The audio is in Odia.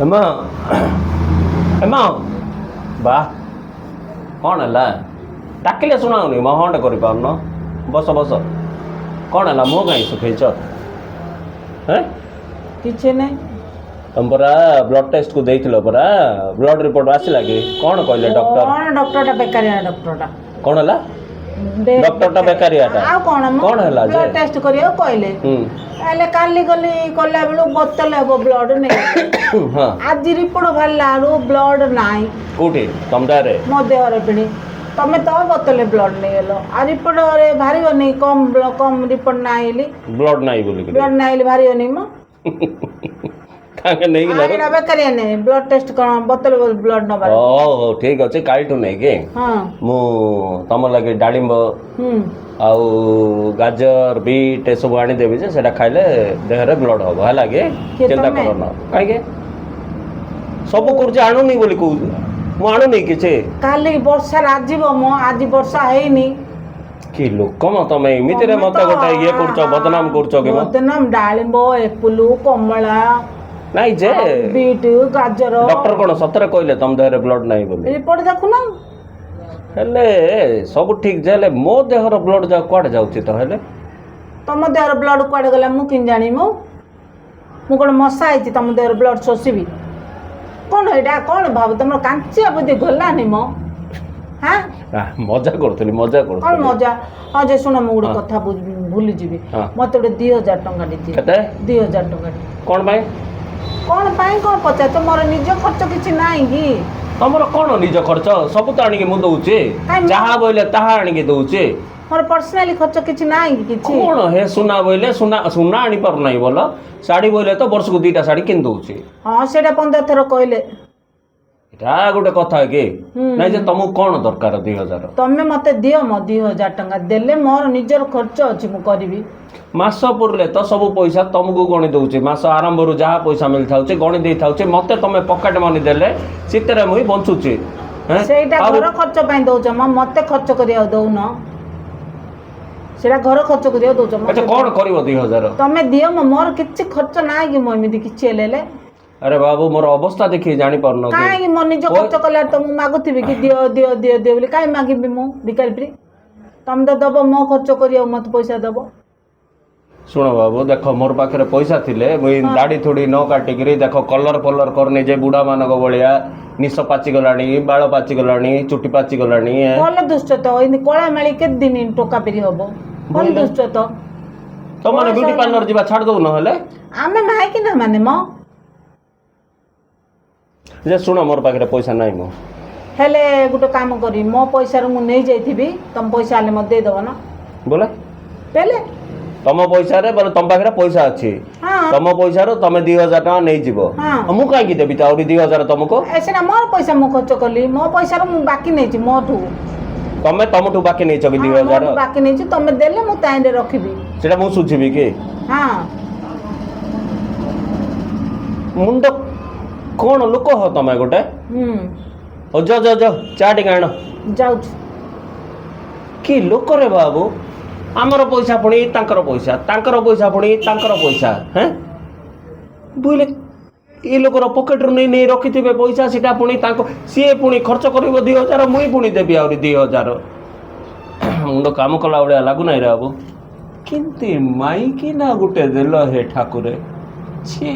ହେମା ହେମା ବା କ'ଣ ହେଲା ଡାକିଲେ ଶୁଣାଉନି ମ ହଁଟା କରିପାରୁନ ବସ ବସ କ'ଣ ହେଲା ମୁହଁ କାହିଁ ଶୁଖେଇଛ କିଛି ନାହିଁ ତମ ପରା ବ୍ଲଡ୍ ଟେଷ୍ଟକୁ ଦେଇଥିଲ ପରା ବ୍ଲଡ୍ ରିପୋର୍ଟ ଆସିଲା କି କ'ଣ କହିଲେ ଡକ୍ଟର କ'ଣ ଡକ୍ଟରଟା ବେକାରିଆ ଡକ୍ଟରଟା କ'ଣ ହେଲା ଡକ୍ଟରଟା ବେକାରିଆଟା ଆଉ କ'ଣ କ'ଣ ହେଲା ଯେ ବ୍ଲଡ୍ ଟେଷ୍ଟ କରିବାକୁ କହିଲେ ହେଲେ କାଲି ଗଲି କଲା ବେଳୁ ବୋତଲ ହେବ ବ୍ଲଡ୍ ନେଇ ହଁ ଆଜି ରିପୋର୍ଟ ବାହାରିଲା ବେଳୁ ବ୍ଲଡ୍ ନାହିଁ କୋଉଠି ତମ ଦେହରେ ମୋ ଦେହରେ ପିଣି ତମେ ତ ବୋତଲେ ବ୍ଲଡ୍ ନେଇଗଲ ଆଉ ରିପୋର୍ଟରେ ବାହାରିବନି କମ୍ ରିପୋର୍ଟ ନାହିଁ ବୋଲି ବ୍ଲଡ୍ ନାହିଁ ବୋଲି ବ୍ଲଡ୍ ନାହିଁ ବୋଲି ବାହାରିବନି ମ କାହିଁକି ନେଇକି ଏଇଟା ବେକାରିଆ ନାହିଁ ବ୍ଲଡ୍ ଟେଷ୍ଟ କ'ଣ ବୋତଲ ବ୍ଲଡ୍ ନେବା ହଉ ଠିକ୍ ଅଛି କାଲିଠୁ ନେଇକି ହଁ ମୁଁ ତମ ଲାଗି ଡାଳିମ୍ବ ଆଉ ଗାଜର ବିଟ୍ ଏସବୁ ଆଣିଦେବି ଯେ ସେଟା ଖାଇଲେ ଦେହରେ ବ୍ଲଡ୍ ହବ ହେଲା କି ଚିନ୍ତା କରନ କାହିଁକି ସବୁ କରୁଛି ଆଣୁନି ବୋଲି କହୁଛି ମୁଁ ଆଣୁନି କିଛି କାଲି ବର୍ଷା ରାଜିବ ମ ଆଜି ବର୍ଷା ହେଇନି କି ଲୋକ ମ ତମେ ଏମିତିରେ ମତେ ଗୋଟେ ଇଏ କରୁଛ ବଦନାମ କରୁଛ କି ବଦନାମ ଡାଳିମ୍ବ ଏପୁଲ କମଳା ନାଇଁ ଯେ ବିଟ୍ ଗାଜର ଡକ୍ଟର କ'ଣ ସତରେ କହିଲେ ତମ ଦେହରେ ବ୍ଲଡ୍ ନାହିଁ ବୋଲି ରିପୋର୍ଟ ଦେଖୁନ ହେଲେ ସବୁ ଠିକ୍ ଯେ ହେଲେ ମୋ ଦେହର ବ୍ଲଡ୍ କୁଆଡ଼େ ଯାଉଛି ତ ହେଲେ ତମ ଦେହର ବ୍ଲଡ୍ କୁଆଡ଼େ ଗଲା ମୁଁ କେମିତି ଜାଣିବି ମୁଁ କ'ଣ ମଶା ହେଇଛି ତମ ଦେହର ବ୍ଲଡ୍ ଶୋଷିବି କ'ଣ ଏଇଟା କ'ଣ ଭାବୁ ତମର କାଞ୍ଚିଆ ବୁଦ୍ଧି ଗଲାନି ମ ହଁ ମଜା କରୁଥିଲି କ'ଣ ମଜା ହଁ ଯେ ଶୁଣ ମୁଁ ଗୋଟେ କଥା ଭୁଲିଯିବି ମତେ ଗୋଟେ 2000 ଟଙ୍କା ଦେଇଛି କେତେ 2000 ଟଙ୍କା କ'ଣ ପାଇଁ କ'ଣ ପଚାରୁଛ ମୋର ନିଜ ଖର୍ଚ୍ଚ କିଛି ନାହିଁ କି ତମର କ'ଣ ନିଜ ଖର୍ଚ୍ଚ ସବୁ ତ ଆଣିକି ମୁଁ ଦଉଛି ଯାହା ବୋଇଲେ ତାହା ଆଣିକି ଦଉଛି ମୋର ପର୍ସନାଲି ଖର୍ଚ୍ଚ କିଛି ନାହିଁ କି କିଛି କ'ଣ ହେ ସୁନା ବୋଇଲେ ସୁନା ଆଣିପାରୁନାହିଁ ବୋଲ ଶାଢ଼ୀ ବୋଇଲେ ତ ବର୍ଷକୁ 2ଟା ଶାଢ଼ୀ କିଣି ଦଉଛି ହଁ ସେଇଟା 15 ଥର କହିଲେ ଏଇଟା ଗୋଟେ କଥା କି ନାଇଁ ଯେ ତମକୁ କ'ଣ ଦରକାର 2000 ତମେ ମତେ ଦିଅ ମୋ 2000 ଟଙ୍କା ଦେଲେ ମୋର ନିଜର ଖର୍ଚ୍ଚ ଅଛି ମୁଁ କରିବି ମାସ ପୁରିଲେ ତ ସବୁ ପଇସା ତମକୁ ଗଣି ଦଉଛି ମାସ ଆରମ୍ଭରୁ ଯାହା ପଇସା ମିଳିଥାଉଛି ଗଣି ଦେଇଥାଉଛି ମତେ ତମେ ପକେଟ ମନି ଦେଲେ ଶୀତରେ ମୁଇଁ ବଞ୍ଚୁଛି ସେଇଟା ଘର ଖର୍ଚ୍ଚ ପାଇଁ ଦଉଛ ମତେ ଖର୍ଚ୍ଚ କରିବାକୁ ଦଉନ ସେଇଟା ଘର ଖର୍ଚ୍ଚ କରିବାକୁ ଦଉଛ ଆଚ୍ଛା କ'ଣ କରିବ 2000 ତମେ ଦିଅ ମୋର କିଛି ଖର୍ଚ୍ଚ ନାହିଁ କି ମୁଁ ଏମିତି କିଛି ହେଲେ ଆରେ ବାବୁ ମୋର ଅବସ୍ଥା ଦେଖି ଜାଣିପାରୁନ କାହିଁକି ମୋ ନିଜ ଖର୍ଚ୍ଚ କଲା ତ ମୁଁ ମାଗୁଥିବି କି ଦିଅ ଦିଅ ଦିଅ ଦିଅ ବୋଲି କାହିଁ ମାଗିବି ମୁଁ ଭିକାରୀ ପ୍ରି ତମେ ତ ଦବ ମୋ ଖର୍ଚ୍ଚ କରିବାକୁ ମତେ ପଇସା ଦବ ଶୁଣ ବାବୁ ଦେଖ ମୋର ପାଖରେ ପଇସା ଥିଲେ ମୁଇଁ ଦାଢ଼ି ଥୋଡ଼ି ନ କାଟିକିରି ଦେଖ କଲର କରିନି ଯେ ବୁଢ଼ା ମାନଙ୍କ ଭଳିଆ ନିଶ ପାଚିଗଲାଣି ବାଳ ପାଚିଗଲାଣି ଚୁଟି ପାଚିଗଲାଣି ଭଲ ଦୁଷ୍ଟ ତ ଏମିତି କଳା ମାଳି କେତେ ଦିନ ଟୋକା ପେରି ହବ ଭଲ ଦୁଷ୍ଟ ତ ତମେ ବ୍ୟୁଟି ପାର୍ଲର ଯିବା ଛାଡ଼ି ଦଉ ନହେଲେ ଆମେ ମାଇକି ନା ମାନେ ମ ଯେ ଶୁଣ ମୋର ପାଖରେ ପଇସା ନାହିଁ ମୁଁ ହେଲେ ଗୋଟେ କାମ କରି ମୋ ପଇସାରୁ ମୁଁ ନେଇ ଯାଇଥିବି ତମ ପଇସା ହେଲେ ମତେ ଦେଇଦବ ନା ବୋଲେ ବେଲେ ତମ ପଇସାରେ ବୋଲେ ତମ ପାଖରେ ପଇସା ଅଛି ତମ ପଇସାରୁ ତମେ 2000 ଟଙ୍କା ନେଇଯିବ ମୁଁ କାହିଁକି ଦେବି ତ ଆହୁରି 2000 ତମକୁ ସେଟା ମୋର ପଇସା ମୁଁ ଖର୍ଚ୍ଚ କଲି ମୋ ପଇସାରୁ ମୁଁ ବାକି ନେଇଛି ମୋଠୁ ତମେ ତମଠୁ ବାକି ନେଇଛ କି 2000 ବାକି ନେଇଛି ତମେ ଦେଲେ ମୁଁ ତାଇଁରେ ରଖିବି ସେଟା ମୁଁ ସୁଝିବି କି ହଁ ମୁଣ୍ଡ କ'ଣ ଲୋକ ହ ତମେ ଗୋଟେ ଚା ଟିକେ ଆଣ ଯାଉଛି କି ଲୋକରେ ବାବୁ ଆମର ପଇସା ପୁଣି ତାଙ୍କର ପଇସା ପୁଣି ତାଙ୍କର ପଇସା ବୁଝିଲେ ଏ ଲୋକର ପକେଟରୁ ନେଇ ରଖିଥିବେ ପଇସା ସେଟା ପୁଣି ସିଏ ପୁଣି ଖର୍ଚ୍ଚ କରିବ 2000 ମୁଇଁ ପୁଣି ଦେବି ଆହୁରି 2000 ମୁଣ୍ଡ କାମ କଲା ଭଳିଆ ଲାଗୁନାହିଁ ରେ ବାବୁ କେମିତି ମାଇକି ନା ଗୋଟେ ଦେଲ ହେ ଠାକୁରେ ଛି